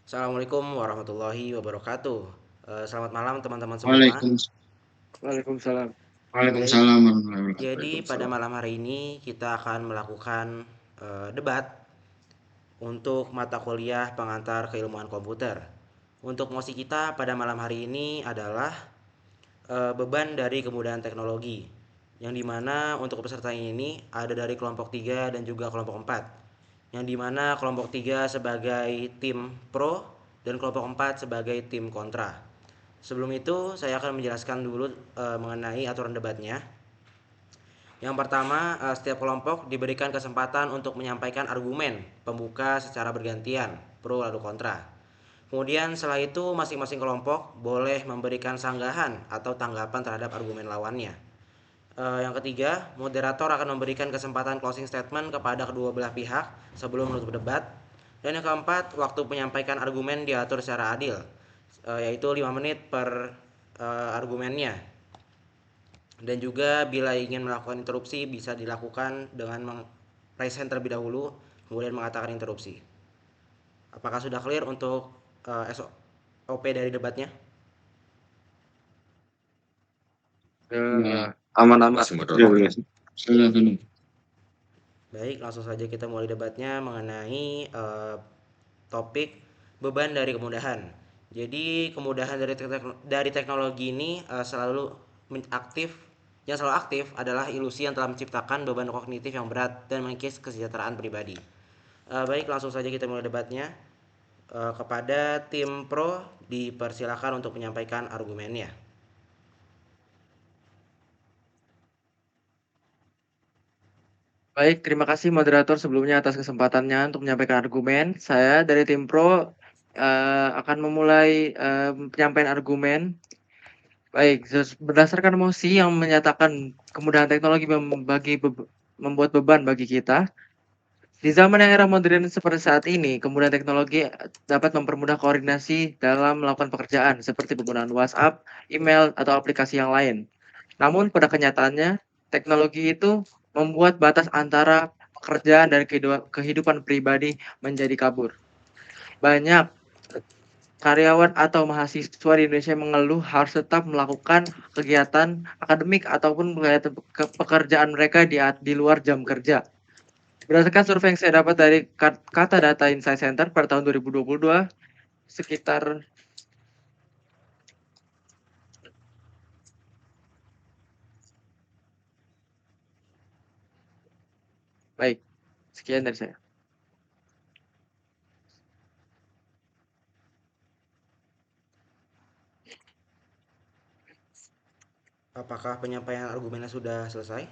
Assalamualaikum warahmatullahi wabarakatuh. Selamat malam teman-teman semua. Waalaikum Waalaikumsalam. Baik, Waalaikumsalam warahmatullahi wabarakatuh. jadi pada Waalaikumsalam. malam hari ini kita akan melakukan debat untuk mata kuliah pengantar keilmuan komputer. Untuk mosi kita pada malam hari ini adalah beban dari kemudahan teknologi. Yang dimana untuk peserta ini ada dari kelompok 3 dan juga kelompok 4. Yang dimana kelompok 3 sebagai tim pro dan kelompok 4 sebagai tim kontra. Sebelum itu saya akan menjelaskan dulu mengenai aturan debatnya. Yang pertama, setiap kelompok diberikan kesempatan untuk menyampaikan argumen pembuka secara bergantian, pro lalu kontra. Kemudian setelah itu masing-masing kelompok boleh memberikan sanggahan atau tanggapan terhadap argumen lawannya. Yang ketiga, moderator akan memberikan kesempatan closing statement kepada kedua belah pihak sebelum menutup debat. Dan yang keempat, waktu menyampaikan argumen diatur secara adil, yaitu 5 menit per argumennya. Dan juga bila ingin melakukan interupsi bisa dilakukan dengan raise hand terlebih dahulu, kemudian mengatakan interupsi. Apakah sudah clear untuk SOP dari debatnya? Ya, Aman-aman. Masih ya, moderator. ya. Silakan. Baik, langsung saja kita mulai debatnya mengenai topik beban dari kemudahan. Jadi kemudahan dari teknologi ini selalu aktif. Yang selalu aktif adalah ilusi yang telah menciptakan beban kognitif yang berat dan mengikis kesejahteraan pribadi. Baik, langsung saja kita mulai debatnya. Kepada tim pro dipersilakan untuk menyampaikan argumennya. Baik, terima kasih moderator sebelumnya atas kesempatannya untuk menyampaikan argumen. Saya dari tim Pro akan memulai penyampaian argumen. Baik, berdasarkan mosi yang menyatakan kemudahan teknologi membuat beban bagi kita. Di zaman yang era modern seperti saat ini, kemudahan teknologi dapat mempermudah koordinasi dalam melakukan pekerjaan seperti penggunaan WhatsApp, email, atau aplikasi yang lain. Namun pada kenyataannya, teknologi itu membuat batas antara pekerjaan dan kehidupan pribadi menjadi kabur. Banyak karyawan atau mahasiswa di Indonesia mengeluh harus tetap melakukan kegiatan akademik ataupun pekerjaan mereka di luar jam kerja. Berdasarkan survei yang saya dapat dari Kata Data Insight Center pada tahun 2022, sekitar baik, sekian dari saya. Apakah penyampaian argumennya sudah selesai?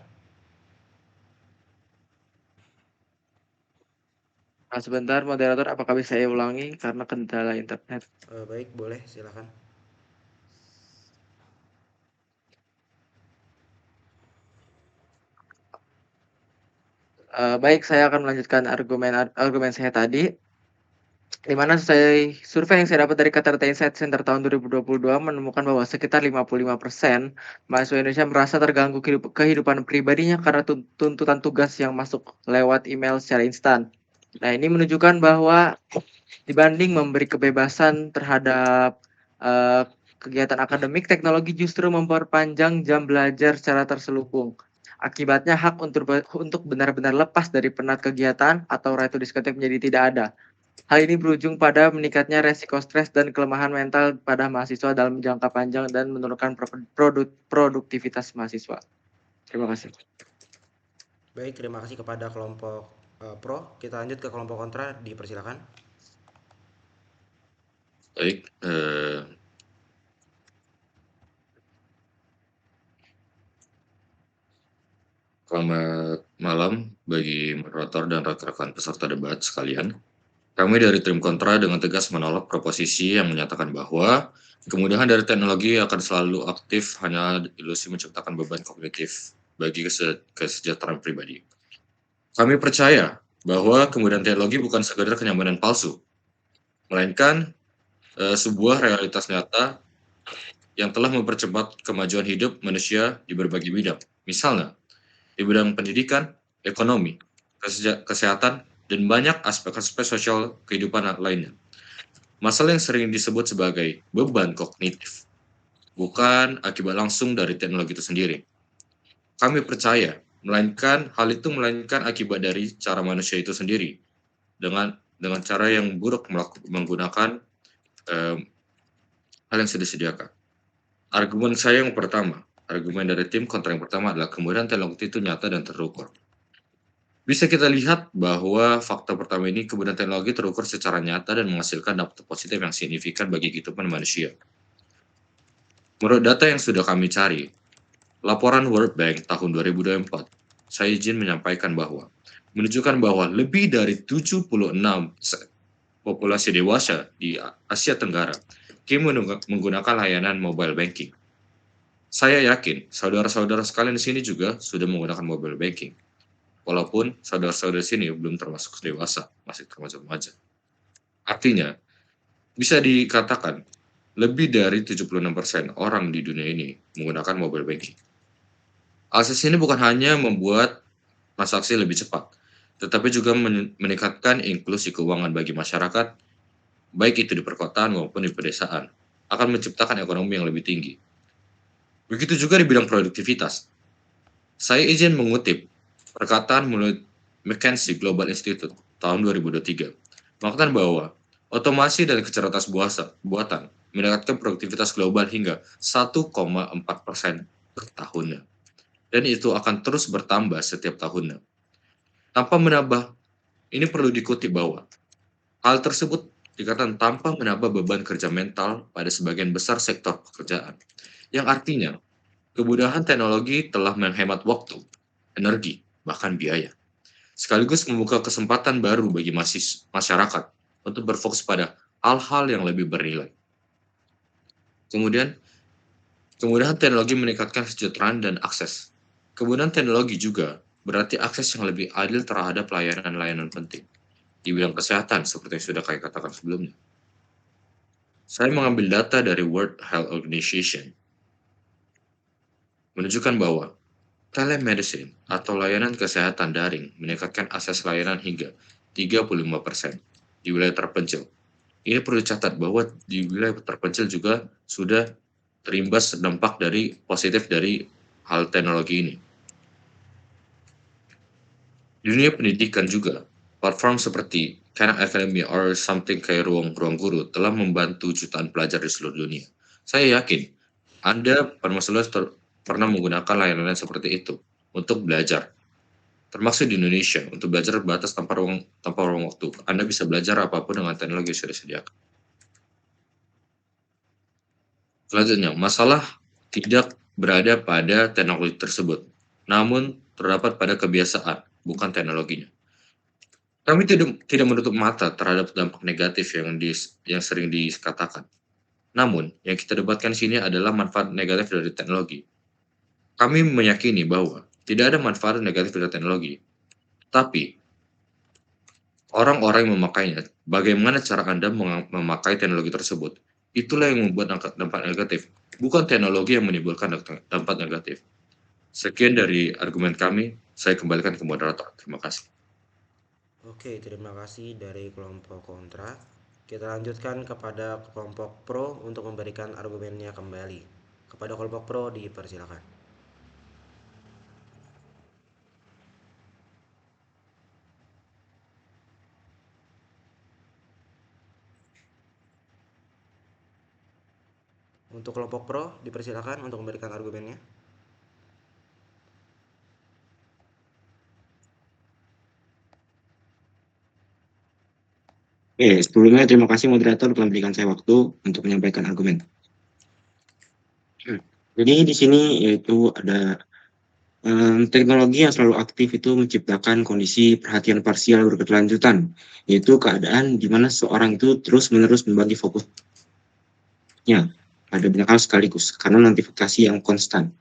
Nah, sebentar moderator, apakah bisa saya ulangi karena kendala internet? Baik, boleh, silakan. Baik, saya akan melanjutkan argumen saya tadi. Di mana survei yang saya dapat dari Kata Data Insight Center tahun 2022 menemukan bahwa sekitar 55% mahasiswa Indonesia merasa terganggu kehidupan pribadinya karena tuntutan tugas yang masuk lewat email secara instan. Nah, ini menunjukkan bahwa dibanding memberi kebebasan terhadap kegiatan akademik, teknologi justru memperpanjang jam belajar secara terselubung. Akibatnya hak untuk benar-benar lepas dari penat kegiatan atau right to diskotek menjadi tidak ada. Hal ini berujung pada meningkatnya resiko stres dan kelemahan mental pada mahasiswa dalam jangka panjang dan menurunkan produktivitas mahasiswa. Terima kasih. Baik, terima kasih kepada kelompok pro. Kita lanjut ke kelompok kontra, dipersilakan. Baik, selamat malam bagi moderator dan rekan-rekan peserta debat sekalian. Kami dari tim kontra dengan tegas menolak proposisi yang menyatakan bahwa kemudahan dari teknologi akan selalu aktif hanya ilusi menciptakan beban kognitif bagi kesejahteraan pribadi. Kami percaya bahwa kemudahan teknologi bukan sekadar kenyamanan palsu, melainkan sebuah realitas nyata yang telah mempercepat kemajuan hidup manusia di berbagai bidang. Misalnya, di bidang pendidikan, ekonomi, kesehatan, dan banyak aspek-aspek sosial kehidupan lainnya. masalah yang sering disebut sebagai beban kognitif, bukan akibat langsung dari teknologi itu sendiri. Kami percaya, melainkan akibat dari cara manusia itu sendiri dengan cara yang buruk menggunakan hal yang sudah disediakan. Argumen saya yang pertama, argumen dari tim kontra yang pertama adalah kemudian teknologi itu nyata dan terukur. Bisa kita lihat bahwa fakta pertama ini kemudian teknologi terukur secara nyata dan menghasilkan dampak positif yang signifikan bagi kehidupan manusia. Menurut data yang sudah kami cari, laporan World Bank tahun 2024, saya izin menyampaikan bahwa menunjukkan bahwa lebih dari 76 populasi dewasa di Asia Tenggara kini menggunakan layanan mobile banking. Saya yakin saudara-saudara sekalian di sini juga sudah menggunakan mobile banking. Walaupun saudara-saudara di sini belum termasuk dewasa, masih termasuk remaja. Artinya, bisa dikatakan lebih dari 76% orang di dunia ini menggunakan mobile banking. Akses ini bukan hanya membuat transaksi lebih cepat, tetapi juga meningkatkan inklusi keuangan bagi masyarakat, baik itu di perkotaan maupun di pedesaan, akan menciptakan ekonomi yang lebih tinggi. Begitu juga di bidang produktivitas. Saya izin mengutip perkataan mulut McKinsey Global Institute tahun 2023, mengatakan bahwa otomasi dan kecerdasan buatan meningkatkan produktivitas global hingga 1,4% per tahunnya. Dan itu akan terus bertambah setiap tahunnya. Tanpa menambah, ini perlu dikutip bahwa hal tersebut dikatakan tanpa menambah beban kerja mental pada sebagian besar sektor pekerjaan. Yang artinya, kemudahan teknologi telah menghemat waktu, energi, bahkan biaya. Sekaligus membuka kesempatan baru bagi masyarakat untuk berfokus pada hal-hal yang lebih bernilai. Kemudian, kemudahan teknologi meningkatkan kesejahteraan dan akses. Kemudahan teknologi juga berarti akses yang lebih adil terhadap layanan-layanan penting di bidang kesehatan seperti yang sudah saya katakan sebelumnya. Saya mengambil data dari World Health Organization menunjukkan bahwa telemedicine atau layanan kesehatan daring meningkatkan akses layanan hingga 35% di wilayah terpencil. Ini perlu dicatat bahwa di wilayah terpencil juga sudah terimbas dampak dari positif dari hal teknologi ini. Di dunia pendidikan juga, platform seperti Khan Academy or something kayak ruang guru telah membantu jutaan pelajar di seluruh dunia. Saya yakin Anda pernah menggunakan layanan seperti itu untuk belajar, termasuk di Indonesia untuk belajar terbatas tanpa ruang waktu. Anda bisa belajar apapun dengan teknologi yang sudah disediakan. Selanjutnya, masalah tidak berada pada teknologi tersebut, namun terdapat pada kebiasaan, bukan teknologinya. Kami tidak menutup mata terhadap dampak negatif yang sering dikatakan. Namun, yang kita debatkan di sini adalah manfaat negatif dari teknologi. Kami meyakini bahwa tidak ada manfaat negatif dari teknologi, tapi orang-orang yang memakainya, bagaimana cara Anda memakai teknologi tersebut, itulah yang membuat dampak negatif, bukan teknologi yang menimbulkan dampak negatif. Sekian dari argumen kami, saya kembalikan ke moderator. Terima kasih. Oke, terima kasih dari kelompok kontra. Kita lanjutkan kepada kelompok pro untuk memberikan argumennya kembali. Kepada kelompok pro dipersilakan. Untuk kelompok pro dipersilakan untuk memberikan argumennya. Oke, sebelumnya terima kasih moderator telah memberikan saya waktu untuk menyampaikan argumen. Jadi di sini yaitu ada teknologi yang selalu aktif itu menciptakan kondisi perhatian parsial berkelanjutan, yaitu keadaan di mana seorang itu terus-menerus membagi fokusnya pada banyak hal sekaligus karena notifikasi yang konstan.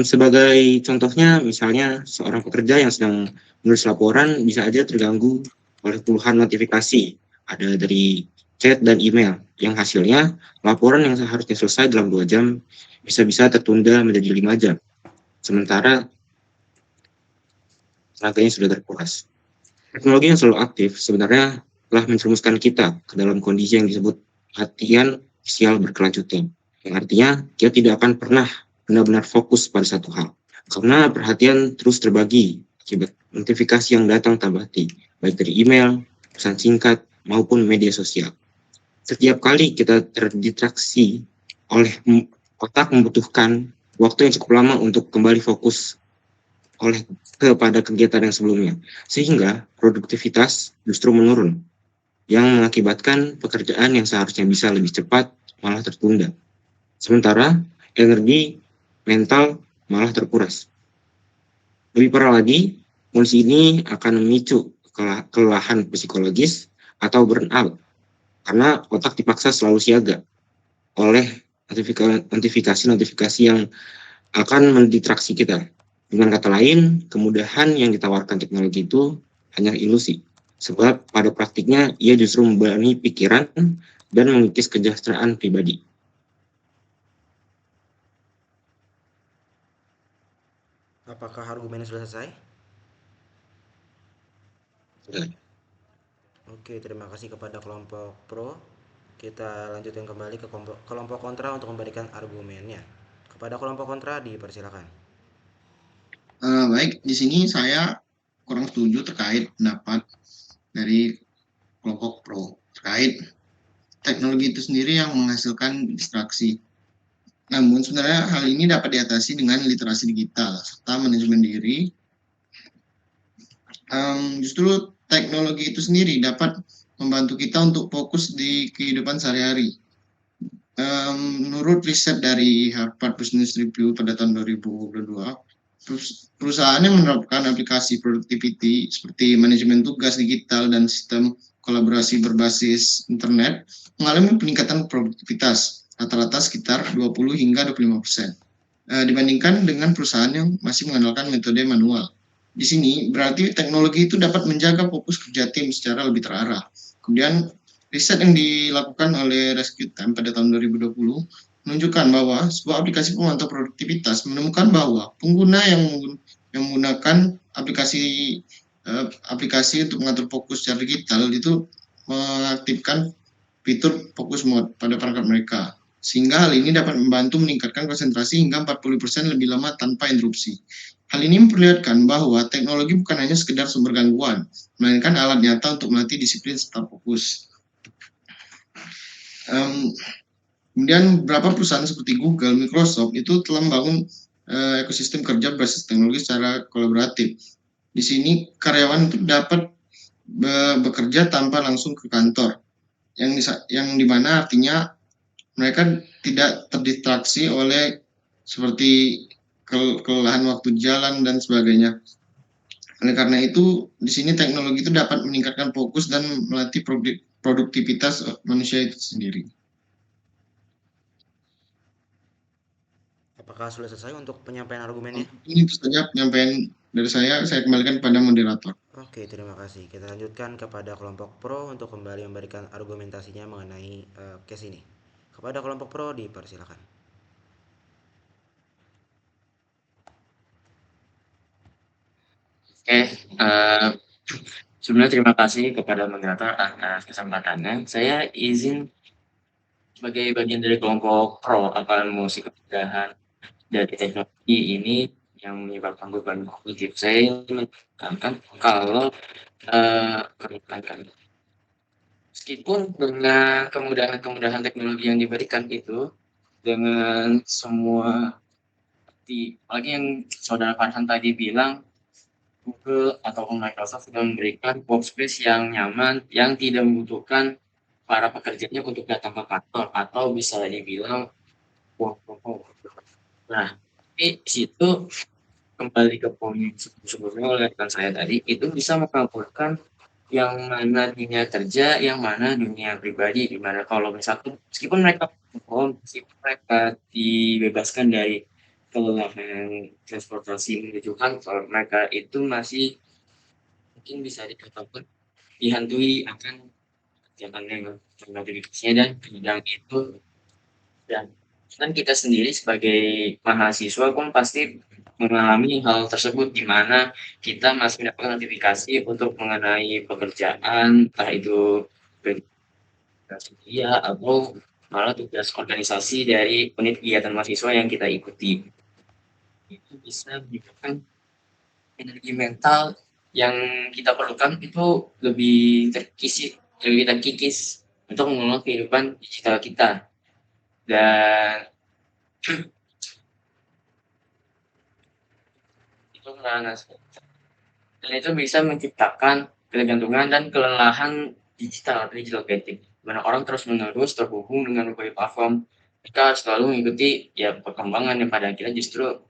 Sebagai contohnya, misalnya seorang pekerja yang sedang menulis laporan bisa aja terganggu oleh puluhan notifikasi, ada dari chat dan email, yang hasilnya laporan yang seharusnya selesai dalam 2 jam bisa-bisa tertunda menjadi 5 jam. Sementara tenaganya sudah terkuras. Teknologi yang selalu aktif sebenarnya telah menjerumuskan kita ke dalam kondisi yang disebut perhatian parsial berkelanjutan. Yang artinya kita tidak akan pernah benar-benar fokus pada satu hal. Karena perhatian terus terbagi akibat notifikasi yang datang tak berhenti, baik dari email, pesan singkat, maupun media sosial. Setiap kali kita terdistraksi oleh otak membutuhkan waktu yang cukup lama untuk kembali fokus kepada kegiatan yang sebelumnya, sehingga produktivitas justru menurun, yang mengakibatkan pekerjaan yang seharusnya bisa lebih cepat malah tertunda. Sementara energi mental malah terkuras. Lebih parah lagi, kondisi ini akan memicu kelelahan psikologis atau burnout, karena otak dipaksa selalu siaga oleh notifikasi yang akan mendistraksi kita. Dengan kata lain, kemudahan yang ditawarkan teknologi itu hanya ilusi, sebab pada praktiknya ia justru membebani pikiran dan mengikis kesejahteraan pribadi. Apakah argumennya sudah selesai? Sudah. Oke, terima kasih kepada kelompok pro. Kita lanjutkan kembali ke kelompok kontra untuk memberikan argumennya. Kepada kelompok kontra dipersilakan. Baik, di sini saya kurang setuju terkait pendapat dari kelompok pro terkait teknologi itu sendiri yang menghasilkan distraksi. Namun sebenarnya hal ini dapat diatasi dengan literasi digital serta manajemen diri. Justru teknologi itu sendiri dapat membantu kita untuk fokus di kehidupan sehari-hari. Menurut riset dari Harvard Business Review pada tahun 2022, perusahaan yang menerapkan aplikasi productivity seperti manajemen tugas digital dan sistem kolaborasi berbasis internet mengalami peningkatan produktivitas rata-rata sekitar 20 hingga 25% dibandingkan dengan perusahaan yang masih mengandalkan metode manual. Di sini berarti teknologi itu dapat menjaga fokus kerja tim secara lebih terarah. Kemudian riset yang dilakukan oleh Rescue Time pada tahun 2020 menunjukkan bahwa sebuah aplikasi pemantau produktivitas menemukan bahwa pengguna yang menggunakan aplikasi untuk mengatur fokus secara digital itu mengaktifkan fitur fokus mode pada perangkat mereka, sehingga hal ini dapat membantu meningkatkan konsentrasi hingga 40% lebih lama tanpa interupsi. Hal ini memperlihatkan bahwa teknologi bukan hanya sekedar sumber gangguan, melainkan alat nyata untuk melatih disiplin serta fokus. Kemudian beberapa perusahaan seperti Google, Microsoft itu telah membangun ekosistem kerja berbasis teknologi secara kolaboratif. Di sini karyawan itu dapat bekerja tanpa langsung ke kantor, yang dimana artinya mereka tidak terdistraksi oleh seperti kelelahan waktu jalan dan sebagainya. Oleh karena itu, di sini teknologi itu dapat meningkatkan fokus dan melatih produktivitas manusia itu sendiri. Apakah sudah selesai untuk penyampaian argumennya? Ini saja penyampaian dari saya kembalikan kepada moderator. Oke, terima kasih. Kita lanjutkan kepada kelompok pro untuk kembali memberikan argumentasinya mengenai case ini. Kepada kelompok pro dipersilakan. Oke, sebelumnya terima kasih kepada moderator atas kesempatannya. Saya izin sebagai bagian dari kelompok pro akan musik kemudahan dari teknologi ini yang menyebabkan beban kognitif. Saya menekankan kalau meskipun dengan kemudahan teknologi yang diberikan itu dengan semua apalagi yang saudara Farhan tadi bilang, Google ataupun Microsoft sudah memberikan workspace yang nyaman yang tidak membutuhkan para pekerjanya untuk datang ke kantor atau bisa dibilang work from home. Nah, di situ kembali ke poin sebelumnya oleh rekan saya tadi, itu bisa mengabulkan yang mana dunia kerja, yang mana dunia pribadi, di mana kalau misalkan meskipun mereka dibebaskan dari kelelahan transportasi menuju kantor, mereka itu masih mungkin bisa dikatakan dihantui akan kegiatan yang notifikasinya dan bidang itu dan Dan kita sendiri sebagai mahasiswa pun pasti mengalami hal tersebut, di mana kita masih mendapatkan notifikasi untuk mengenai pekerjaan, entah itu dia atau malah tugas organisasi dari unit kegiatan mahasiswa yang kita ikuti. Itu bisa menyebabkan energi mental yang kita perlukan itu lebih terkikis untuk mengelola kehidupan digital kita. Dan itu bisa menciptakan ketergantungan dan kelelahan digital atau digital fatigue, di mana orang terus-menerus terhubung dengan berbagai platform. Mereka selalu mengikuti ya perkembangan yang pada akhirnya justru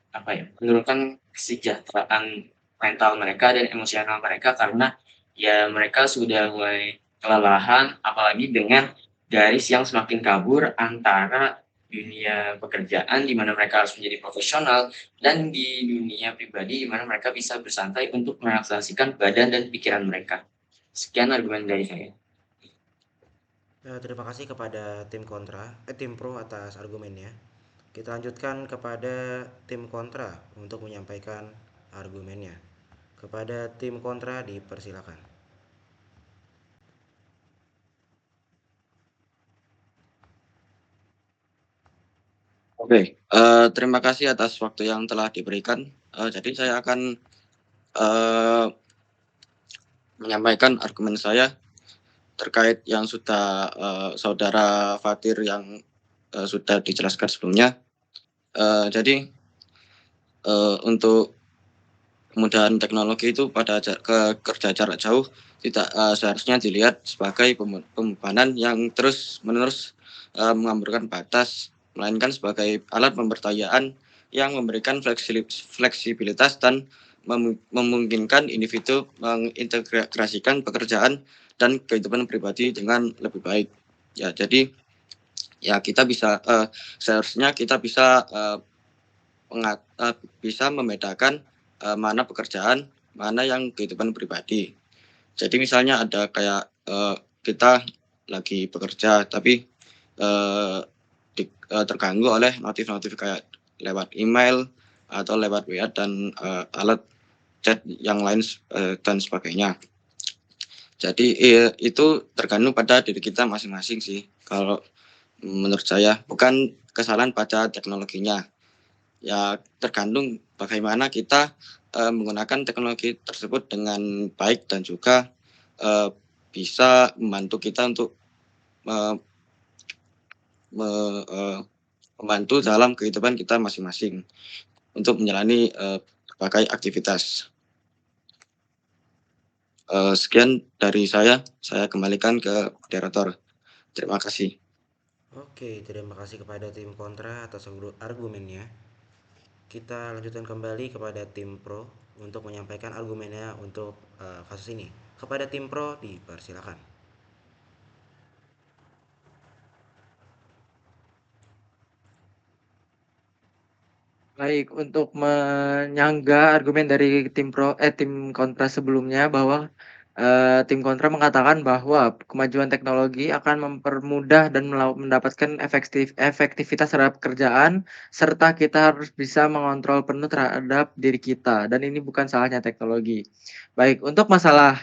menurunkan kesejahteraan mental mereka dan emosional mereka, karena ya mereka sudah mulai kelelahan, apalagi dengan garis yang semakin kabur antara dunia pekerjaan di mana mereka harus menjadi profesional dan di dunia pribadi di mana mereka bisa bersantai untuk merelaksasikan badan dan pikiran mereka. Sekian argumen dari saya. Terima kasih kepada tim pro atas argumennya. Kita lanjutkan kepada tim kontra untuk menyampaikan argumennya. Kepada tim kontra dipersilakan. Oke, terima kasih atas waktu yang telah diberikan. Jadi saya akan menyampaikan argumen saya terkait yang sudah saudara Fatir yang sudah dijelaskan sebelumnya. Jadi untuk kemudahan teknologi itu pada kerja jarak jauh tidak seharusnya dilihat sebagai pembebanan yang terus-menerus menghamburkan batas, melainkan sebagai alat pemberdayaan yang memberikan fleksibilitas dan memungkinkan individu mengintegrasikan pekerjaan dan kehidupan pribadi dengan lebih baik. Ya, jadi ya kita bisa seharusnya kita bisa bisa membedakan mana pekerjaan, mana yang kehidupan pribadi. Jadi misalnya ada kayak kita lagi bekerja tapi terganggu oleh notif-notif kayak lewat email atau lewat WA dan alat chat yang lain dan sebagainya. Jadi itu tergantung pada diri kita masing-masing sih. Kalau menurut saya bukan kesalahan pada teknologinya. Ya tergantung bagaimana kita menggunakan teknologi tersebut dengan baik dan juga bisa membantu kita untuk membantu dalam kehidupan kita masing-masing untuk menjalani berbagai aktivitas. Sekian dari saya kembalikan ke moderator. Terima kasih. Oke, terima kasih kepada tim kontra atas argumennya. Kita lanjutkan kembali kepada tim pro untuk menyampaikan argumennya untuk kasus ini. Kepada tim pro dipersilakan. Baik, untuk menyangga argumen dari tim kontra sebelumnya, bahwa tim kontra mengatakan bahwa kemajuan teknologi akan mempermudah dan mendapatkan efektivitas terhadap pekerjaan, serta kita harus bisa mengontrol penuh terhadap diri kita, dan ini bukan salahnya teknologi. Baik, untuk masalah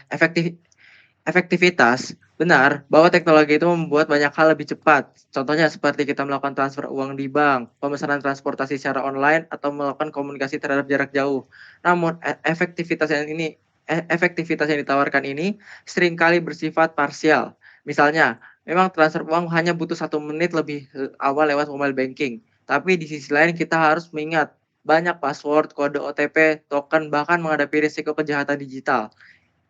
efektivitas, benar bahwa teknologi itu membuat banyak hal lebih cepat. Contohnya seperti kita melakukan transfer uang di bank, pemesanan transportasi secara online, atau melakukan komunikasi terhadap jarak jauh. Namun efektivitas yang ditawarkan ini seringkali bersifat parsial. Misalnya, memang transfer uang hanya butuh 1 menit lebih awal lewat mobile banking. Tapi di sisi lain kita harus mengingat banyak password, kode OTP, token, bahkan menghadapi risiko kejahatan digital.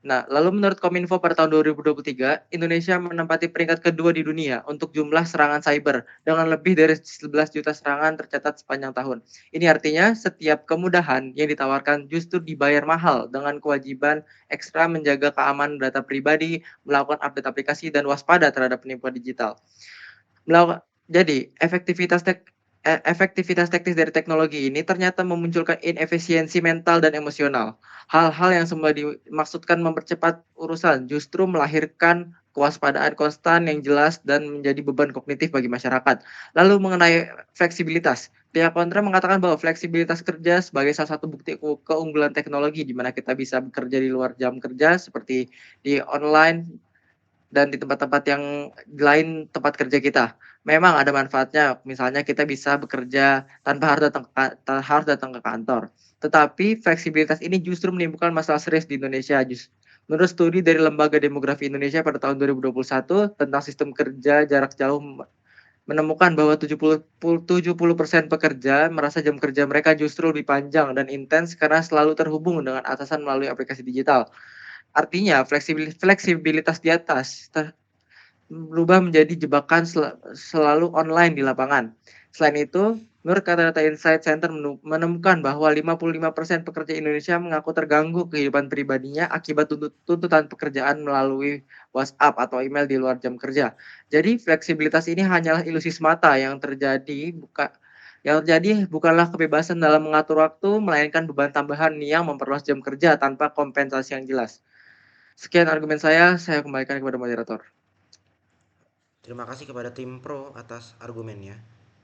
Nah, lalu menurut Kominfo pada tahun 2023, Indonesia menempati peringkat kedua di dunia untuk jumlah serangan cyber dengan lebih dari 11 juta serangan tercatat sepanjang tahun. Ini artinya setiap kemudahan yang ditawarkan justru dibayar mahal dengan kewajiban ekstra menjaga keamanan data pribadi, melakukan update aplikasi, dan waspada terhadap penipuan digital. Jadi, efektivitas teknis dari teknologi ini ternyata memunculkan inefisiensi mental dan emosional. Hal-hal yang semula dimaksudkan mempercepat urusan justru melahirkan kewaspadaan konstan yang jelas dan menjadi beban kognitif bagi masyarakat. Lalu mengenai fleksibilitas, pihak kontra mengatakan bahwa fleksibilitas kerja sebagai salah satu bukti keunggulan teknologi di mana kita bisa bekerja di luar jam kerja seperti di online dan di tempat-tempat yang lain tempat kerja kita. Memang ada manfaatnya, misalnya kita bisa bekerja tanpa harus datang ke kantor. Tetapi fleksibilitas ini justru menimbulkan masalah serius di Indonesia. Menurut studi dari Lembaga Demografi Indonesia pada tahun 2021 tentang sistem kerja jarak jauh menemukan bahwa 70% pekerja merasa jam kerja mereka justru lebih panjang dan intens karena selalu terhubung dengan atasan melalui aplikasi digital. Artinya fleksibilitas di atas berubah menjadi jebakan selalu online di lapangan. Selain itu, menurut data Insight Center menemukan bahwa 55% pekerja Indonesia mengaku terganggu kehidupan pribadinya akibat tuntutan pekerjaan melalui WhatsApp atau email di luar jam kerja. Jadi fleksibilitas ini hanyalah ilusi semata yang terjadi bukanlah kebebasan dalam mengatur waktu, melainkan beban tambahan yang memperluas jam kerja tanpa kompensasi yang jelas. Sekian argumen saya kembalikan kepada moderator. Terima kasih kepada tim pro atas argumennya.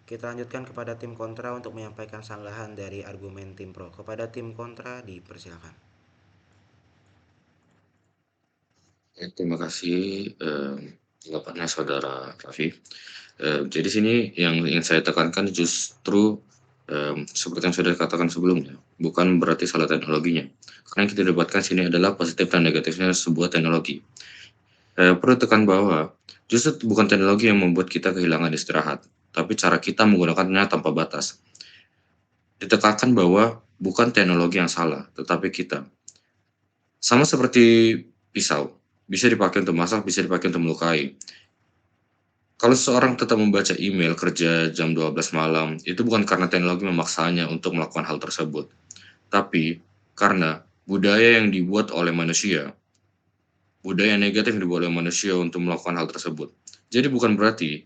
Kita lanjutkan kepada tim kontra untuk menyampaikan sanggahan dari argumen tim pro. Kepada tim kontra dipersilakan. Terima kasih tanggapannya Saudara Raffi. Jadi sini yang ingin saya tekankan justru seperti yang sudah dikatakan sebelumnya, bukan berarti salah teknologinya. Karena yang kita debatkan sini adalah positif dan negatifnya sebuah teknologi. Perlu tekan bahwa justru bukan teknologi yang membuat kita kehilangan istirahat, tapi cara kita menggunakannya tanpa batas. Ditekankan bahwa bukan teknologi yang salah, tetapi kita. Sama seperti pisau, bisa dipakai untuk masak, bisa dipakai untuk melukai. Kalau seseorang tetap membaca email kerja jam 12 malam, itu bukan karena teknologi memaksanya untuk melakukan hal tersebut, tapi karena budaya yang dibuat oleh manusia, budaya negatif yang dibuat oleh manusia untuk melakukan hal tersebut. Jadi bukan berarti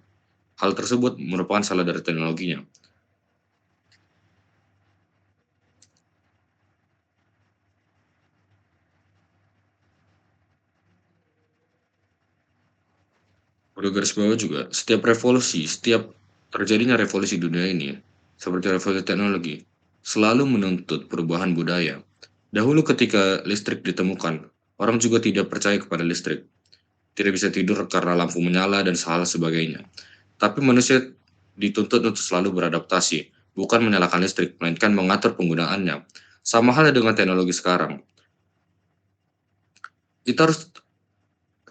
hal tersebut merupakan salah dari teknologinya. Perlu garis bawah juga, setiap terjadinya revolusi dunia ini, seperti revolusi teknologi, selalu menuntut perubahan budaya. Dahulu ketika listrik ditemukan, orang juga tidak percaya kepada listrik. Tidak bisa tidur karena lampu menyala dan hal sebagainya. Tapi manusia dituntut untuk selalu beradaptasi, bukan menyalakan listrik, melainkan mengatur penggunaannya. Sama halnya dengan teknologi sekarang.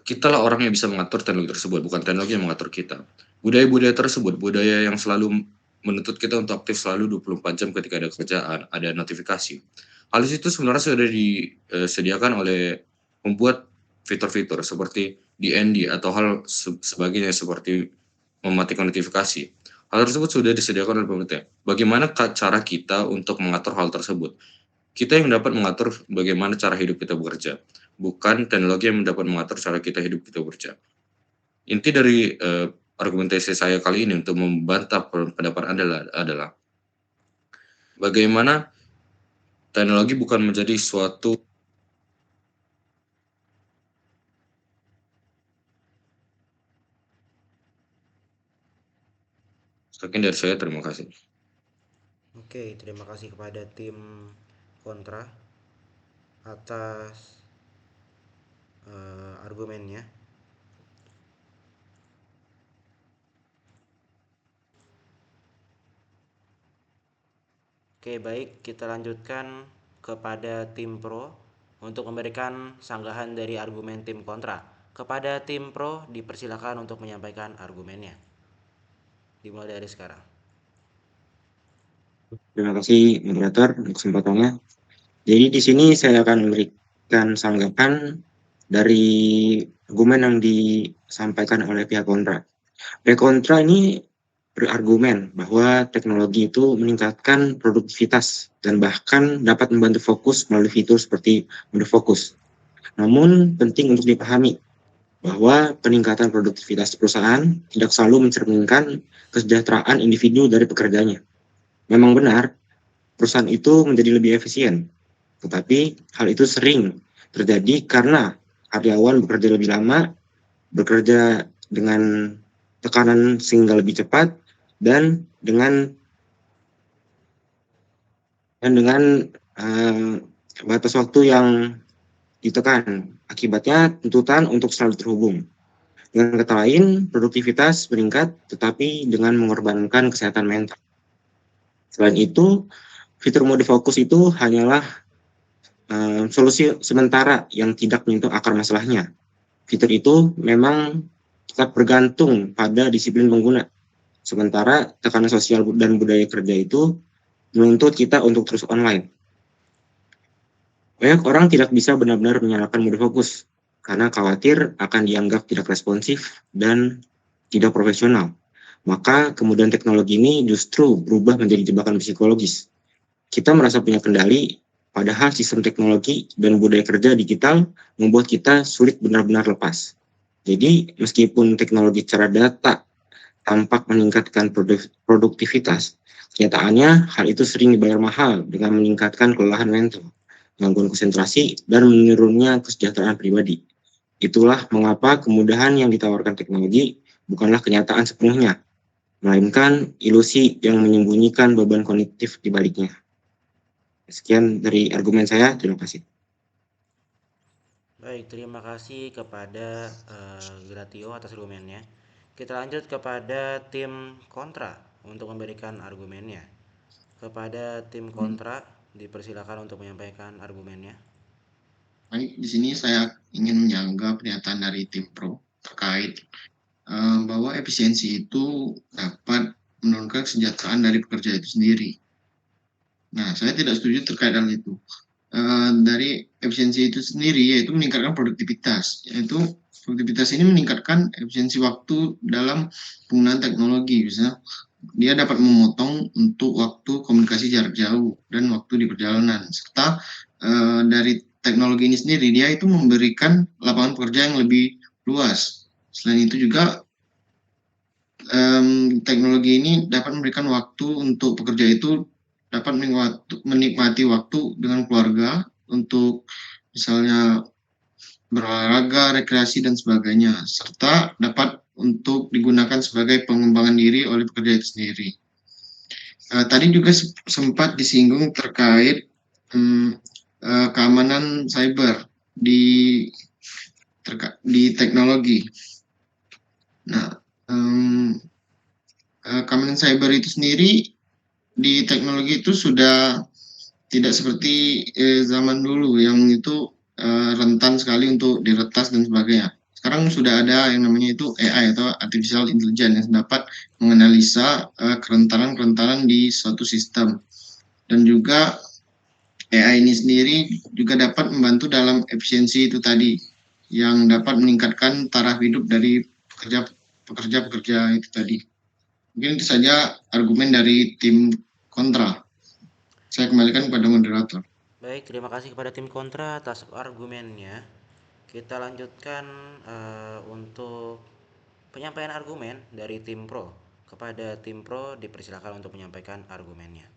Kita lah orang yang bisa mengatur teknologi tersebut, bukan teknologi yang mengatur kita. Budaya-budaya tersebut, budaya yang selalu menuntut kita untuk aktif selalu 24 jam ketika ada kerjaan, ada notifikasi. Hal itu sebenarnya sudah disediakan oleh membuat fitur-fitur seperti DND atau hal sebagainya seperti mematikan notifikasi. Hal tersebut sudah disediakan oleh pemerintah. Bagaimana cara kita untuk mengatur hal tersebut? Kita yang dapat mengatur bagaimana cara hidup kita bekerja, bukan teknologi yang dapat mengatur cara kita hidup kita bekerja. Inti dari argumentasi saya kali ini untuk membantah pendapat Anda adalah bagaimana teknologi bukan menjadi suatu sekian dari saya, terima kasih. Oke, terima kasih kepada tim kontra atas argumennya. Oke, baik, kita lanjutkan kepada tim pro untuk memberikan sanggahan dari argumen tim kontra. Kepada tim pro dipersilakan untuk menyampaikan argumennya. Dimulai dari sekarang. Terima kasih moderator untuk kesempatannya. Jadi di sini saya akan memberikan sanggahan dari argumen yang disampaikan oleh pihak kontra. Pihak kontra ini berargumen bahwa teknologi itu meningkatkan produktivitas dan bahkan dapat membantu fokus melalui fitur seperti mode fokus. Namun penting untuk dipahami bahwa peningkatan produktivitas perusahaan tidak selalu mencerminkan kesejahteraan individu dari pekerjanya. Memang benar, perusahaan itu menjadi lebih efisien, tetapi hal itu sering terjadi karena karyawan bekerja lebih lama bekerja dengan tekanan sehingga lebih cepat dan dengan batas waktu yang ditekan. Akibatnya tuntutan untuk selalu terhubung. Dengan kata lain, produktivitas meningkat tetapi dengan mengorbankan kesehatan mental. Selain itu, fitur mode fokus itu hanyalah solusi sementara yang tidak menyentuh akar masalahnya. Fitur itu memang tetap bergantung pada disiplin pengguna. Sementara tekanan sosial dan budaya kerja itu menuntut kita untuk terus online. Banyak orang tidak bisa benar-benar menyalakan mode fokus karena khawatir akan dianggap tidak responsif dan tidak profesional. Maka kemudian teknologi ini justru berubah menjadi jebakan psikologis. Kita merasa punya kendali, padahal sistem teknologi dan budaya kerja digital membuat kita sulit benar-benar lepas. Jadi, meskipun teknologi secara data tampak meningkatkan produktivitas, kenyataannya hal itu sering dibayar mahal dengan meningkatkan kelelahan mental, gangguan konsentrasi, dan menurunnya kesejahteraan pribadi. Itulah mengapa kemudahan yang ditawarkan teknologi bukanlah kenyataan sepenuhnya, melainkan ilusi yang menyembunyikan beban kognitif di baliknya. Sekian dari argumen saya, terima kasih. Baik, terima kasih kepada Gratio atas argumennya. Kita lanjut kepada tim kontra untuk memberikan argumennya. Kepada tim kontra, dipersilakan untuk menyampaikan argumennya. Baik, di sini saya ingin menyanggah pernyataan dari tim pro terkait bahwa efisiensi itu dapat menurunkan kesejahteraan dari pekerja itu sendiri. Nah, saya tidak setuju terkait hal itu. Dari efisiensi itu sendiri yaitu meningkatkan produktivitas, yaitu produktivitas ini meningkatkan efisiensi waktu dalam penggunaan teknologi. Misalnya dia dapat memotong untuk waktu komunikasi jarak jauh dan waktu di perjalanan, serta dari teknologi ini sendiri dia itu memberikan lapangan pekerja yang lebih luas. Selain itu juga teknologi ini dapat memberikan waktu untuk pekerja itu dapat menikmati waktu dengan keluarga untuk misalnya berolahraga, rekreasi, dan sebagainya, serta dapat untuk digunakan sebagai pengembangan diri oleh pekerja itu sendiri. Tadi juga sempat disinggung terkait keamanan cyber di teknologi. Nah, keamanan cyber itu sendiri di teknologi itu sudah tidak seperti zaman dulu yang itu rentan sekali untuk diretas dan sebagainya. Sekarang sudah ada yang namanya itu AI atau Artificial Intelligence yang dapat menganalisa kerentanan-kerentanan di suatu sistem. Dan juga AI ini sendiri juga dapat membantu dalam efisiensi itu tadi, yang dapat meningkatkan taraf hidup dari pekerja-pekerja itu tadi. Mungkin itu saja argumen dari tim kontra. Saya kembalikan kepada moderator. Baik, terima kasih kepada tim kontra atas argumennya. Kita lanjutkan untuk penyampaian argumen dari tim pro. Kepada tim pro dipersilakan untuk menyampaikan argumennya.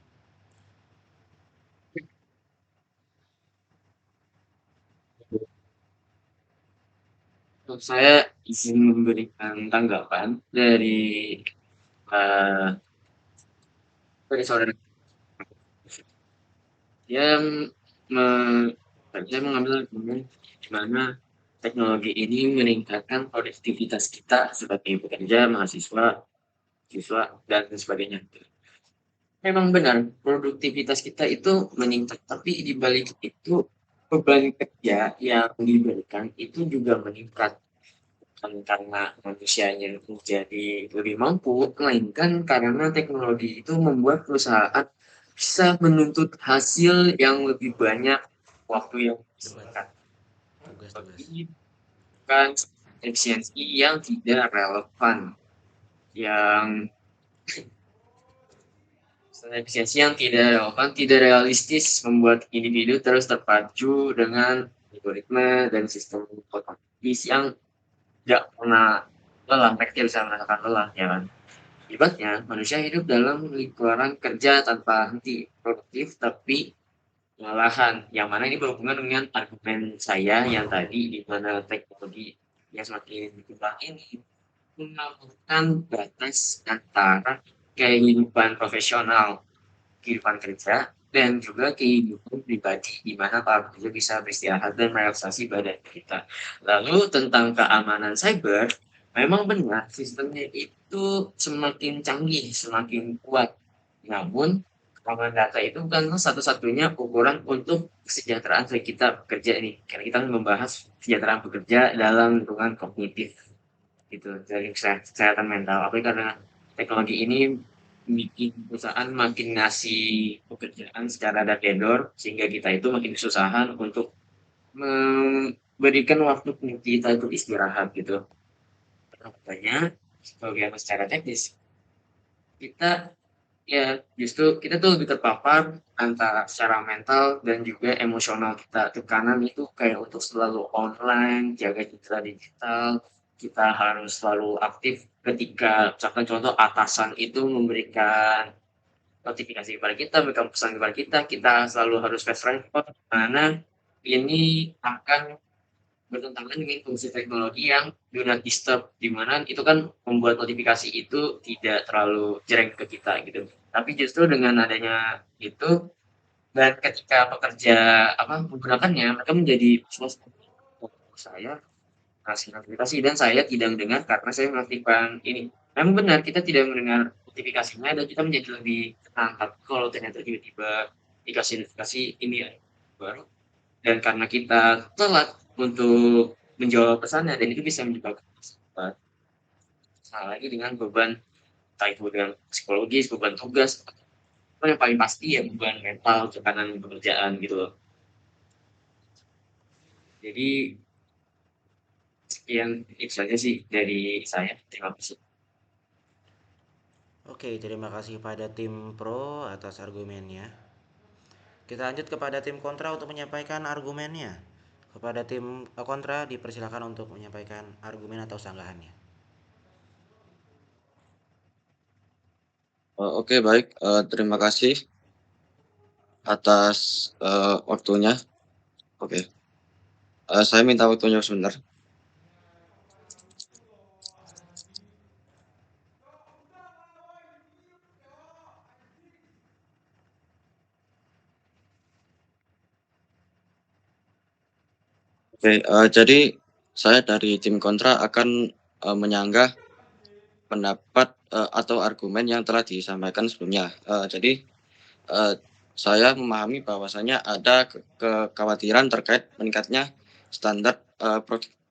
Untuk saya izin memberikan tanggapan dari saudara. Saya mengambil argumen di mana teknologi ini meningkatkan produktivitas kita sebagai pekerja, mahasiswa, siswa, dan sebagainya. Memang benar, produktivitas kita itu meningkat, tapi di balik itu beban kerja yang diberikan itu juga meningkat. Bukan karena manusianya menjadi lebih mampu, melainkan karena teknologi itu membuat perusahaan bisa menuntut hasil yang lebih banyak waktu yang singkat. Bukan efisiensi yang tidak relevan, efisiensi yang tidak relevan, tidak realistis, membuat individu terus terpacu dengan algoritma dan sistem otomatis yang tidak pernah lelah. Mereka bisa merasakan lelah, ya kan? Akibatnya, manusia hidup dalam lingkaran kerja tanpa henti, produktif tapi malahan. Yang mana ini berhubungan dengan argumen saya yang tadi, di mana teknologi yang semakin berkembang ini melakukan batas antara kehidupan profesional, kehidupan kerja, dan juga kehidupan pribadi, di mana para pekerja bisa beristirahat dan merelaksasi badan kita. Lalu tentang keamanan cyber, memang benar sistemnya itu semakin canggih, semakin kuat. Namun, keamanan data itu bukan satu-satunya ukuran untuk kesejahteraan kita bekerja ini. Karena kita membahas kesejahteraan pekerja dalam lingkungan kognitif gitu dari kesehatan mental. Apalagi karena teknologi ini bikin perusahaan makin ngasih pekerjaan secara daredor sehingga kita itu makin kesusahan untuk memberikan waktu kita untuk istirahat gitu. Makanya sebagai secara teknis kita ya justru kita tuh lebih terpapar antara secara mental dan juga emosional kita. Tekanan itu kayak untuk selalu online, jaga citra digital, kita harus selalu aktif ketika misalkan contoh atasan itu memberikan notifikasi kepada kita, memberikan pesan kepada kita selalu harus fast respond, mana ini akan bertentangan dengan fungsi teknologi yang do not disturb, di mana itu kan membuat notifikasi itu tidak terlalu jreng ke kita gitu. Tapi justru dengan adanya itu dan ketika pekerja menggunakannya, mereka menjadi saya kasih notifikasi dan saya tidak mendengar karena saya mengaktifkan ini. Memang benar kita tidak mendengar notifikasinya dan kita menjadi lebih tenang. Tapi kalau ternyata tiba-tiba dikasih notifikasi ini baru dan karena kita telat untuk menjawab pesannya dan itu bisa menyebabkan salah lagi dengan beban entah itu dengan psikologis, beban tugas, atau yang paling pasti ya beban mental, tekanan pekerjaan gitu loh. Jadi sekian itu saja sih dari saya. Terima kasih. Oke, terima kasih pada tim pro atas argumennya. Kita lanjut kepada tim kontra untuk menyampaikan argumennya. Kepada tim kontra dipersilakan untuk menyampaikan argumen atau sanggahannya. Oke, baik. Terima kasih atas waktunya. Oke. Saya minta waktunya sebentar. Oke, jadi saya dari tim kontra akan menyanggah pendapat atau argumen yang telah disampaikan sebelumnya. Jadi saya memahami bahwasanya ada kekhawatiran terkait meningkatnya standar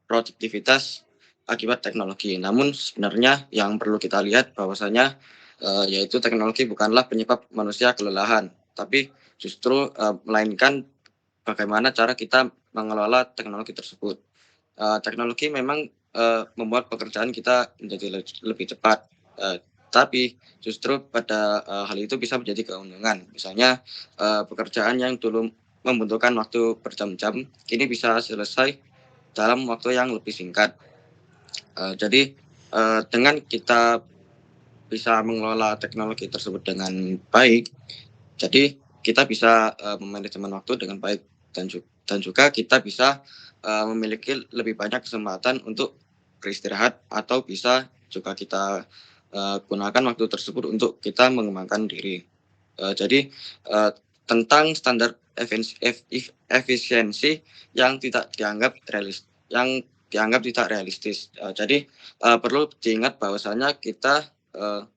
produktivitas akibat teknologi. Namun sebenarnya yang perlu kita lihat bahwasanya yaitu teknologi bukanlah penyebab manusia kelelahan, tapi justru melainkan bagaimana cara kita mengelola teknologi tersebut. Teknologi memang membuat pekerjaan kita menjadi lebih cepat, tapi justru pada hal itu bisa menjadi keuntungan. Misalnya pekerjaan yang dulu membutuhkan waktu berjam-jam, kini bisa selesai dalam waktu yang lebih singkat. Jadi dengan kita bisa mengelola teknologi tersebut dengan baik, jadi kita bisa memanajemen waktu dengan baik dan juga kita bisa memiliki lebih banyak kesempatan untuk beristirahat atau bisa juga kita gunakan waktu tersebut untuk kita mengembangkan diri. Jadi tentang standar efisiensi yang tidak dianggap tidak realistis. Jadi perlu diingat bahwasanya kita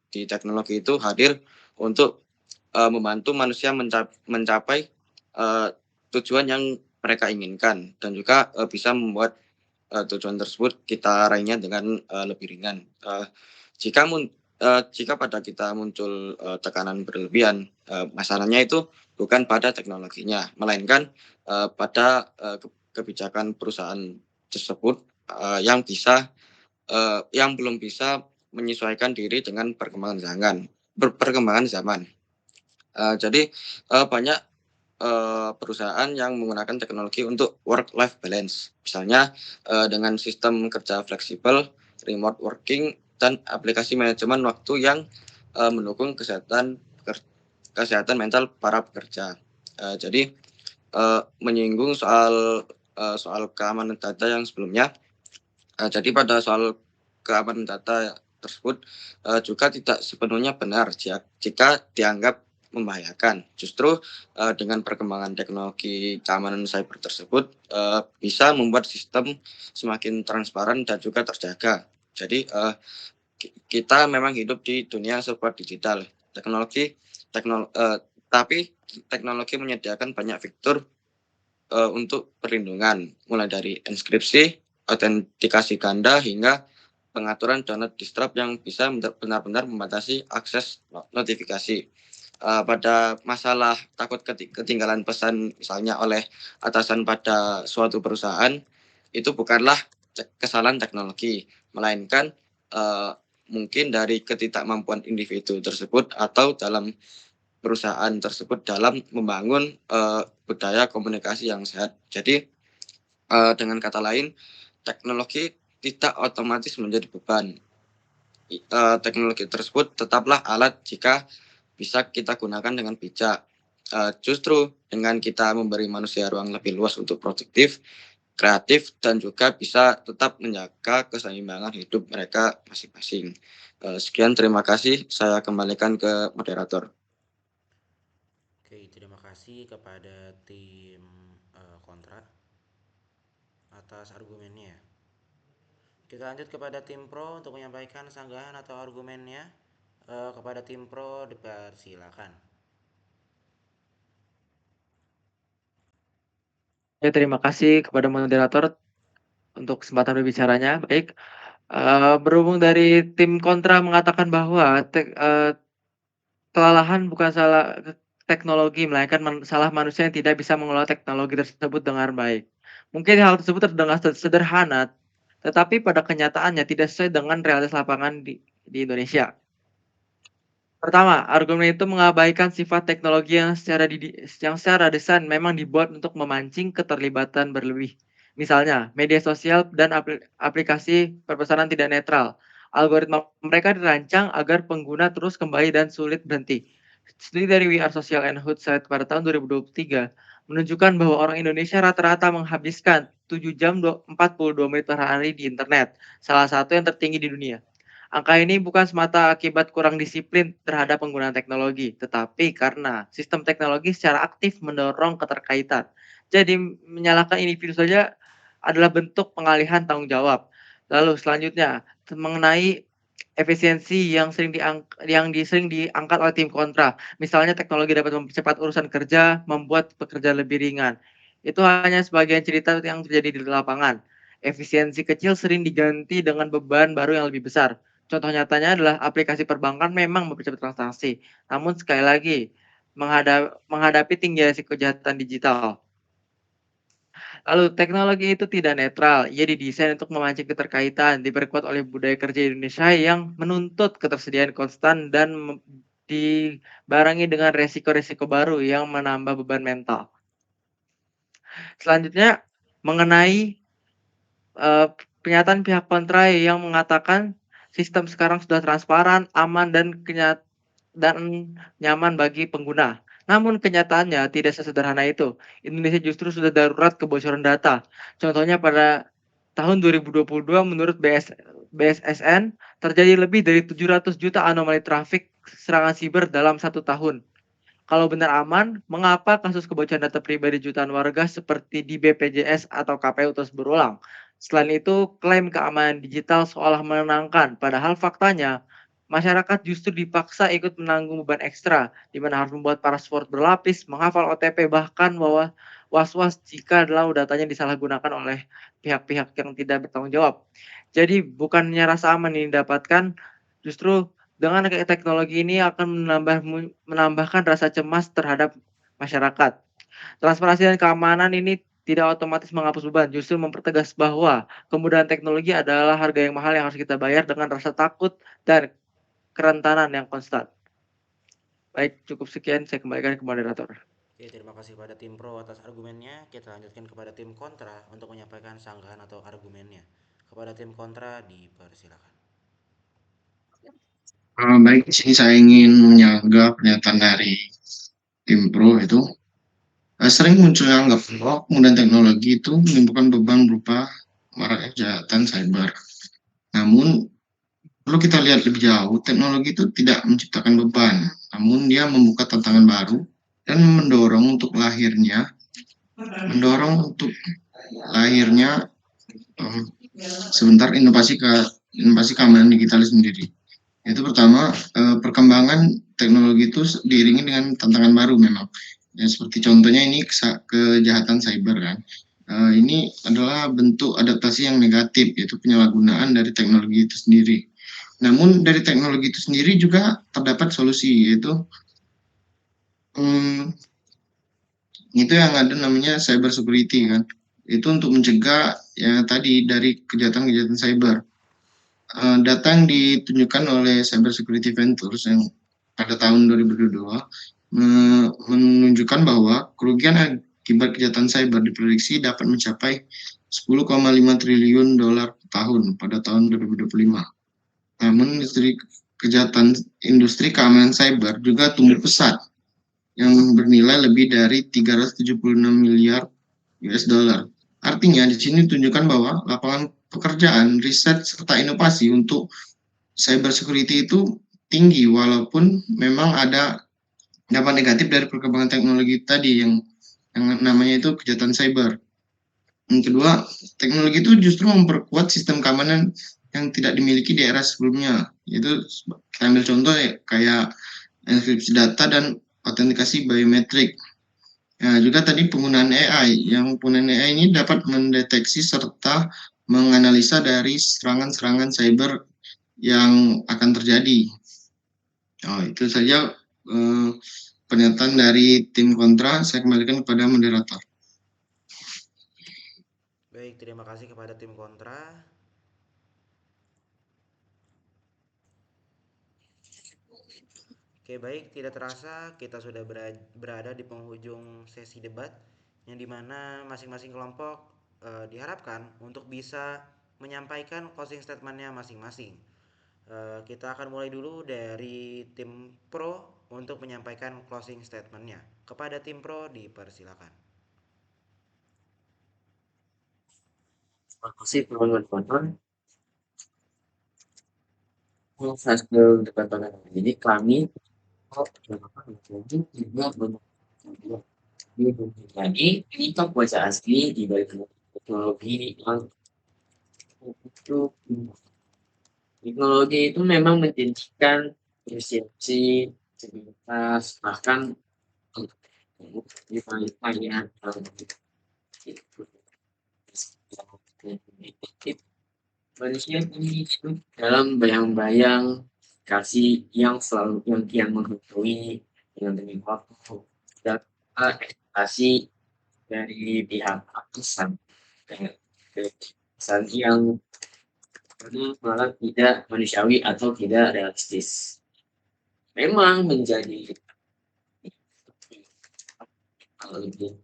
di teknologi itu hadir untuk membantu manusia mencapai tujuan yang mereka inginkan dan juga bisa membuat tujuan tersebut kita raihnya dengan lebih ringan. Jika pada kita muncul tekanan berlebihan, masalahnya itu bukan pada teknologinya, melainkan pada kebijakan perusahaan tersebut yang belum bisa menyesuaikan diri dengan perkembangan zaman. Jadi banyak perusahaan yang menggunakan teknologi untuk work-life balance, misalnya dengan sistem kerja fleksibel, remote working, dan aplikasi manajemen waktu yang mendukung kesehatan mental para pekerja. Jadi menyinggung soal keamanan data yang sebelumnya, Jadi pada soal keamanan data tersebut juga tidak sepenuhnya benar jika dianggap membahayakan. Justru dengan perkembangan teknologi keamanan cyber tersebut bisa membuat sistem semakin transparan dan juga terjaga. Jadi kita memang hidup di dunia serba digital. Tapi teknologi menyediakan banyak fitur untuk perlindungan, mulai dari enkripsi, autentikasi ganda, hingga pengaturan do not disturb yang bisa benar-benar membatasi akses notifikasi. Pada masalah takut ketinggalan pesan misalnya oleh atasan pada suatu perusahaan, itu bukanlah kesalahan teknologi, melainkan mungkin dari ketidakmampuan individu tersebut atau dalam perusahaan tersebut dalam membangun budaya komunikasi yang sehat. Jadi dengan kata lain, teknologi tidak otomatis menjadi beban. Teknologi tersebut tetaplah alat jika bisa kita gunakan dengan bijak. Justru dengan kita memberi manusia ruang lebih luas untuk produktif, kreatif, dan juga bisa tetap menjaga keseimbangan hidup mereka masing-masing. Sekian, terima kasih. Saya kembalikan ke moderator. Oke, terima kasih kepada tim kontra atas argumennya. Kita lanjut kepada tim pro untuk menyampaikan sanggahan atau argumennya. Kepada tim pro dipersilakan. Ya, terima kasih kepada moderator untuk kesempatan berbicaranya. Baik, berhubung dari tim kontra mengatakan bahwa kelelahan bukan salah teknologi, melainkan salah manusia yang tidak bisa mengelola teknologi tersebut dengan baik. Mungkin hal tersebut terdengar sederhana, tetapi pada kenyataannya tidak sesuai dengan realitas lapangan di Indonesia. Pertama, argumen itu mengabaikan sifat teknologi yang secara desain memang dibuat untuk memancing keterlibatan berlebih. Misalnya, media sosial dan aplikasi perpesanan tidak netral. Algoritma mereka dirancang agar pengguna terus kembali dan sulit berhenti. Studi dari We Are Social and Hood Site pada tahun 2023 menunjukkan bahwa orang Indonesia rata-rata menghabiskan 7 jam 42 menit per hari di internet, salah satu yang tertinggi di dunia. Angka ini bukan semata akibat kurang disiplin terhadap penggunaan teknologi, tetapi karena sistem teknologi secara aktif mendorong keterkaitan. Jadi menyalahkan individu saja adalah bentuk pengalihan tanggung jawab. Lalu selanjutnya mengenai efisiensi yang sering diangkat oleh tim kontra. Misalnya teknologi dapat mempercepat urusan kerja, membuat pekerja lebih ringan. Itu hanya sebagian cerita yang terjadi di lapangan. Efisiensi kecil sering diganti dengan beban baru yang lebih besar. Contoh nyatanya adalah aplikasi perbankan memang mempercepat transaksi, namun sekali lagi menghadapi tinggi risiko kejahatan digital. Lalu teknologi itu tidak netral, ia didesain untuk memancing keterkaitan, diperkuat oleh budaya kerja Indonesia yang menuntut ketersediaan konstan dan dibarengi dengan resiko-resiko baru yang menambah beban mental. Selanjutnya mengenai pernyataan pihak kontra yang mengatakan sistem sekarang sudah transparan, aman, dan nyaman bagi pengguna. Namun kenyataannya tidak sesederhana itu. Indonesia justru sudah darurat kebocoran data. Contohnya pada tahun 2022 menurut BSSN terjadi lebih dari 700 juta anomali trafik serangan siber dalam 1 tahun. Kalau benar aman, mengapa kasus kebocoran data pribadi jutaan warga seperti di BPJS atau KPU terus berulang? Selain itu, klaim keamanan digital seolah menenangkan, padahal faktanya masyarakat justru dipaksa ikut menanggung beban ekstra, di mana harus membuat password berlapis, menghafal OTP, bahkan bahwa was-was jika datanya disalahgunakan oleh pihak-pihak yang tidak bertanggung jawab. Jadi bukannya rasa aman yang didapatkan, justru dengan teknologi ini akan menambahkan rasa cemas terhadap masyarakat. Transparansi dan keamanan ini tidak otomatis menghapus beban, justru mempertegas bahwa kemudahan teknologi adalah harga yang mahal yang harus kita bayar dengan rasa takut dan kerentanan yang konstan. Baik, cukup sekian, saya kembalikan ke moderator. Oke, terima kasih kepada tim pro atas argumennya. Kita lanjutkan kepada tim kontra untuk menyampaikan sanggahan atau argumennya. Kepada tim kontra dipersilakan. Baik, di sini saya ingin menyanggah pernyataan dari tim pro itu. Sering muncul yang anggap bahwa kemudahan teknologi itu menimbulkan beban berupa maraknya kejahatan cyber. Namun perlu kita lihat lebih jauh, teknologi itu tidak menciptakan beban, namun dia membuka tantangan baru dan mendorong lahirnya sebentar inovasi keamanan digital sendiri. Itu pertama, perkembangan teknologi itu diiringi dengan tantangan baru memang. Ya, seperti contohnya ini kejahatan cyber kan. Ini adalah bentuk adaptasi yang negatif, yaitu penyalahgunaan dari teknologi itu sendiri. Namun dari teknologi itu sendiri juga terdapat solusi, yaitu itu yang ada namanya cyber security kan. Itu untuk mencegah ya tadi dari kejahatan-kejahatan cyber. Data yang ditunjukkan oleh Cyber Security Ventures yang pada tahun 2022 menunjukkan bahwa kerugian akibat kejahatan cyber diprediksi dapat mencapai 10,5 triliun dolar per tahun pada tahun 2025. Namun industri keamanan cyber juga tumbuh pesat yang bernilai lebih dari 376 miliar US dollar. Artinya di sini tunjukkan bahwa lapangan pekerjaan, riset, serta inovasi untuk cyber security itu tinggi walaupun memang ada dampak negatif dari perkembangan teknologi tadi yang namanya itu kejahatan cyber. Yang kedua, teknologi itu justru memperkuat sistem keamanan yang tidak dimiliki di era sebelumnya. Yaitu kita ambil contoh ya, kayak enkripsi data dan autentikasi biometrik. Nah, juga tadi penggunaan AI. Yang penggunaan AI ini dapat mendeteksi serta menganalisa dari serangan-serangan cyber yang akan terjadi. Oh, itu saja pernyataan dari tim kontra. Saya kembalikan kepada moderator. Baik, terima kasih kepada tim kontra. Oke, baik, tidak terasa kita sudah berada di penghujung sesi debat yang dimana masing-masing kelompok diharapkan untuk bisa menyampaikan closing statementnya masing-masing. Kita akan mulai dulu dari tim pro untuk menyampaikan closing statementnya. Kepada tim pro dipersilakan. Terima kasih teman-teman. Hasil debat pada hari ini kami jadi ini kan wajah asli di balik teknologi itu memang menjanjikan efisiensi, stabilitas, bahkan di banyak manusia ini dalam bayang-bayang kasih yang selalu yang kian menghantui dengan demi waktu dan ekspektasi dari pihak atasan yang malah tidak manusiawi atau tidak realistis. Memang menjadi lebih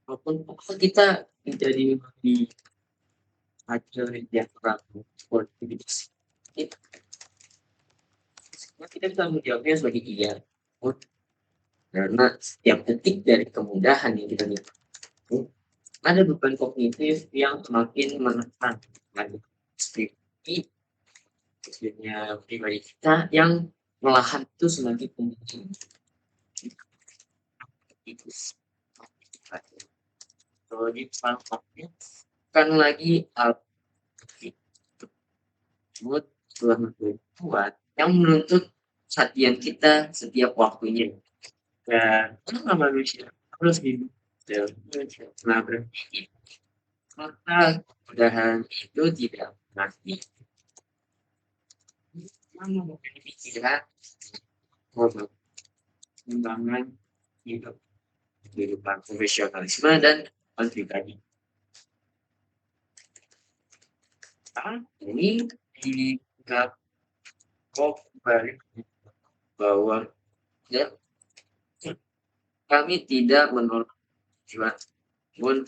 walaupun kita menjadi lebih yang ragu produktivitas kita bisa menjawabnya sebagai iya karena setiap detik dari kemudahan yang kita miliki ada beban kognitif yang semakin menekan seperti pribadi kita yang melahan itu semakin tinggi itu jadi kan lagi telah membuat yang menuntut kesatian kita setiap waktunya dan manusia harus hidup nah berarti maka kemudahan itu tidak nanti mempunyai pikiran pengembangan hidup kehidupan profesionalisme dan pribadi. Ini tidak balik bahwa ya, kami tidak menolak tujuan pun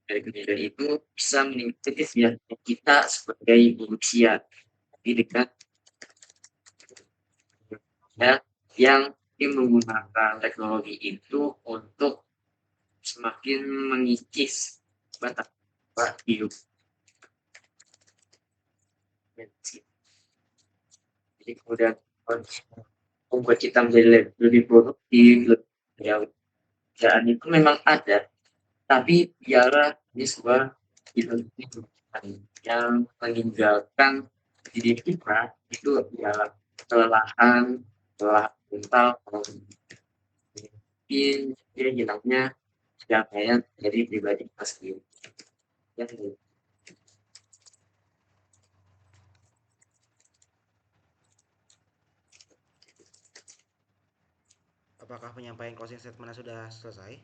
dari kejadian itu bisa meningkatkan kesejahteraan kita sebagai manusia tapi dengan yang menggunakan teknologi itu untuk semakin mengikis batas Pak Iu. Jadi kemudian membuat kita menjadi lebih produktif, lebih kerjaan itu memang ada, tapi biarlah ini sebuah yang meninggalkan diri kita itu adalah kelelahan, kelelahan mental, mungkin dia hilangnya capaian dari pribadi kita sendiri. Ya, gitu. Apakah penyampaian closing statement sudah selesai?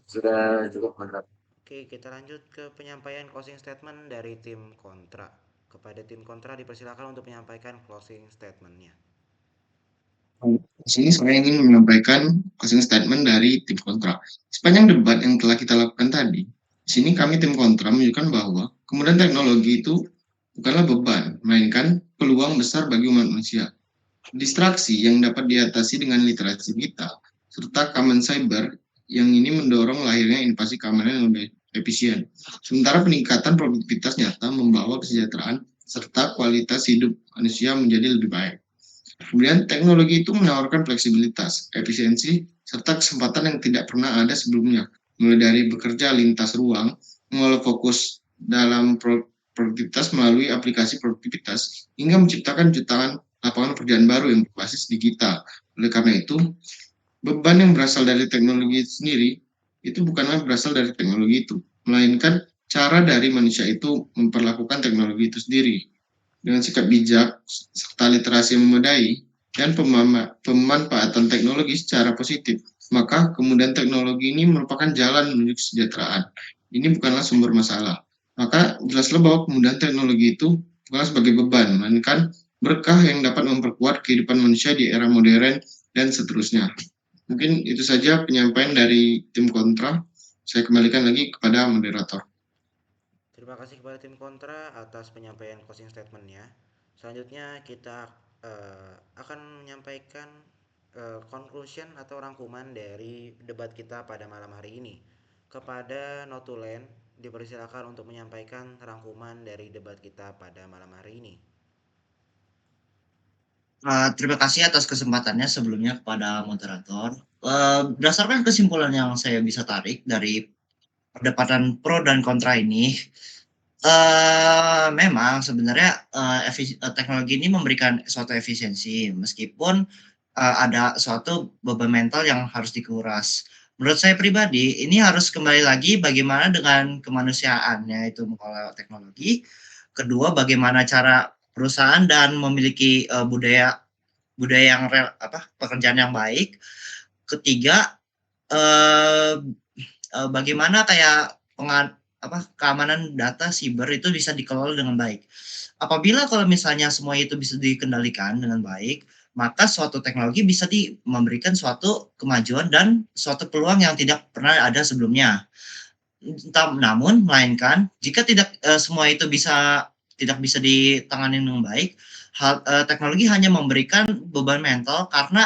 Sudah cukup mantap. Oke, kita lanjut ke penyampaian closing statement dari tim kontra. Kepada tim kontra dipersilakan untuk menyampaikan closing statementnya. Di sini saya ingin menyampaikan closing statement dari tim kontra. Sepanjang debat yang telah kita lakukan tadi, di sini kami tim kontra menunjukkan bahwa kemudahan teknologi itu bukanlah beban, melainkan peluang besar bagi umat manusia. Distraksi yang dapat diatasi dengan literasi digital, serta keamanan cyber yang ini mendorong lahirnya inovasi keamanan yang lebih efisien. Sementara peningkatan produktivitas nyata membawa kesejahteraan serta kualitas hidup manusia menjadi lebih baik. Kemudian teknologi itu menawarkan fleksibilitas, efisiensi, serta kesempatan yang tidak pernah ada sebelumnya. Mulai dari bekerja lintas ruang, mengolah fokus dalam produktivitas melalui aplikasi produktivitas, hingga menciptakan jutaan lapangan pekerjaan baru yang berbasis digital. Oleh karena itu, beban yang berasal dari teknologi itu sendiri, itu bukanlah berasal dari teknologi itu, melainkan cara dari manusia itu memperlakukan teknologi itu sendiri. Dengan sikap bijak, serta literasi yang memadai, dan pemanfaatan teknologi secara positif, maka kemudahan teknologi ini merupakan jalan menuju kesejahteraan. Ini bukanlah sumber masalah. Maka jelaslah bahwa kemudahan teknologi itu bukanlah sebagai beban, melainkan berkah yang dapat memperkuat kehidupan manusia di era modern dan seterusnya. Mungkin itu saja penyampaian dari tim kontra. Saya kembalikan lagi kepada moderator. Terima kasih kepada tim kontra atas penyampaian closing statementnya. Selanjutnya kita akan menyampaikan conclusion atau rangkuman dari debat kita pada malam hari ini. Kepada Notulen dipersilakan untuk menyampaikan rangkuman dari debat kita pada malam hari ini. Terima kasih atas kesempatannya sebelumnya kepada moderator. Berdasarkan kesimpulan yang saya bisa tarik dari perdebatan pro dan kontra ini, memang sebenarnya teknologi ini memberikan suatu efisiensi, meskipun ada suatu beban mental yang harus dikuras. Menurut saya pribadi, ini harus kembali lagi bagaimana dengan kemanusiaannya itu mengelola teknologi. Kedua, bagaimana cara perusahaan dan memiliki budaya yang pekerjaan yang baik. Ketiga, bagaimana kayak keamanan data siber itu bisa dikelola dengan baik. Apabila kalau misalnya semua itu bisa dikendalikan dengan baik, maka suatu teknologi bisa memberikan suatu kemajuan dan suatu peluang yang tidak pernah ada sebelumnya. Namun, melainkan jika tidak semua itu tidak bisa ditangani dengan baik, teknologi hanya memberikan beban mental karena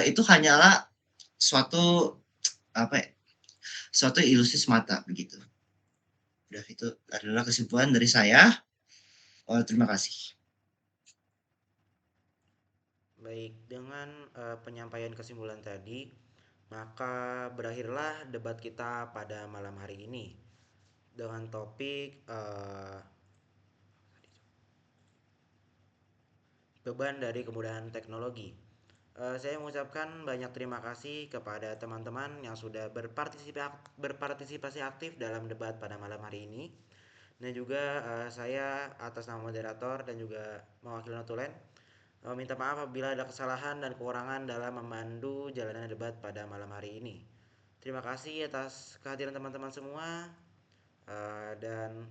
itu hanyalah suatu ilusi semata begitu. Udah, itu adalah kesimpulan dari saya. Terima kasih. Baik, dengan penyampaian kesimpulan tadi, maka berakhirlah debat kita pada malam hari ini dengan topik beban dari kemudahan teknologi. Saya mengucapkan banyak terima kasih kepada teman-teman yang sudah berpartisipasi aktif dalam debat pada malam hari ini. Dan juga saya atas nama moderator dan juga mewakili Notulen minta maaf apabila ada kesalahan dan kekurangan dalam memandu jalanan debat pada malam hari ini. Terima kasih atas kehadiran teman-teman semua dan